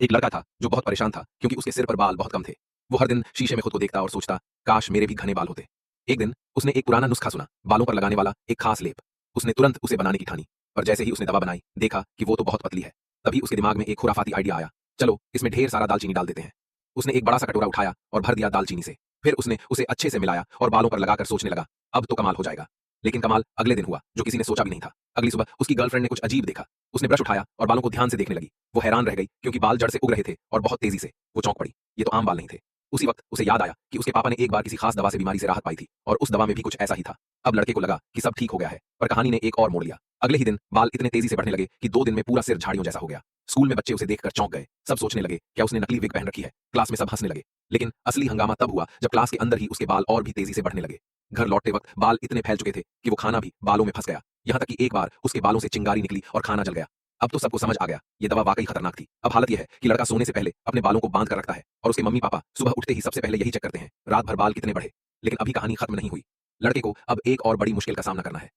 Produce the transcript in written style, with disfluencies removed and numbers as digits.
एक लड़का था जो बहुत परेशान था क्योंकि उसके सिर पर बाल बहुत कम थे। वो हर दिन शीशे में खुद को देखता और सोचता, काश मेरे भी घने बाल होते। एक दिन उसने एक पुराना नुस्खा सुना, बालों पर लगाने वाला एक खास लेप। उसने तुरंत उसे बनाने की ठानी, पर जैसे ही उसने दवा बनाई, देखा कि वो तो बहुत पतली है। तभी उसके दिमाग में एक खुराफाती आइडिया आया, चलो इसमें ढेर सारा दालचीनी डाल देते हैं। उसने एक बड़ा सा कटोरा उठाया और भर दिया दालचीनी से। फिर उसने उसे अच्छे से मिलाया और बालों पर लगाकर सोचने लगा, अब तो कमाल हो जाएगा। लेकिन कमाल अगले दिन हुआ, जो किसी ने सोचा भी नहीं था। अगली सुबह उसकी गर्लफ्रेंड ने कुछ अजीब देखा। उसने ब्रश उठाया और बालों को ध्यान से देखने लगी। वो हैरान रह गई क्योंकि बाल जड़ से उग रहे थे और बहुत तेजी से। वो चौंक पड़ी, ये तो आम बाल नहीं थे। उसी वक्त उसे याद आया कि उसके पापा ने एक बार किसी खास दवा से बीमारी से राहत पाई थी और उस दवा में भी कुछ ऐसा ही था। अब लड़के को लगा कि सब ठीक हो गया है, पर कहानी ने एक और मोड़ लिया। अगले ही दिन बाल इतने तेजी से बढ़ने लगे कि 2 दिन में पूरा सिर झाड़ियों जैसा हो गया। स्कूल में बच्चे उसे देखकर चौंक गए। सब सोचने लगे, क्या उसने नकली विग पहन रखी है। क्लास में सब हंसने लगे। लेकिन असली हंगामा तब हुआ जब क्लास के अंदर ही उसके बाल और भी तेजी से बढ़ने लगे। घर लौटते वक्त बाल इतने फैल चुके थे कि वो खाना भी बालों में फंस गया। यहाँ तक कि एक बार उसके बालों से चिंगारी निकली और खाना जल गया। अब तो सबको समझ आ गया, ये दवा वाकई खतरनाक थी। अब हालत यह है कि लड़का सोने से पहले अपने बालों को बांध कर रखता है और उसके मम्मी पापा सुबह उठते ही सबसे पहले यही चेक करते हैं, रात भर बाल कितने बढ़े। लेकिन अभी कहानी खत्म नहीं हुई। लड़के को अब एक और बड़ी मुश्किल का सामना करना है।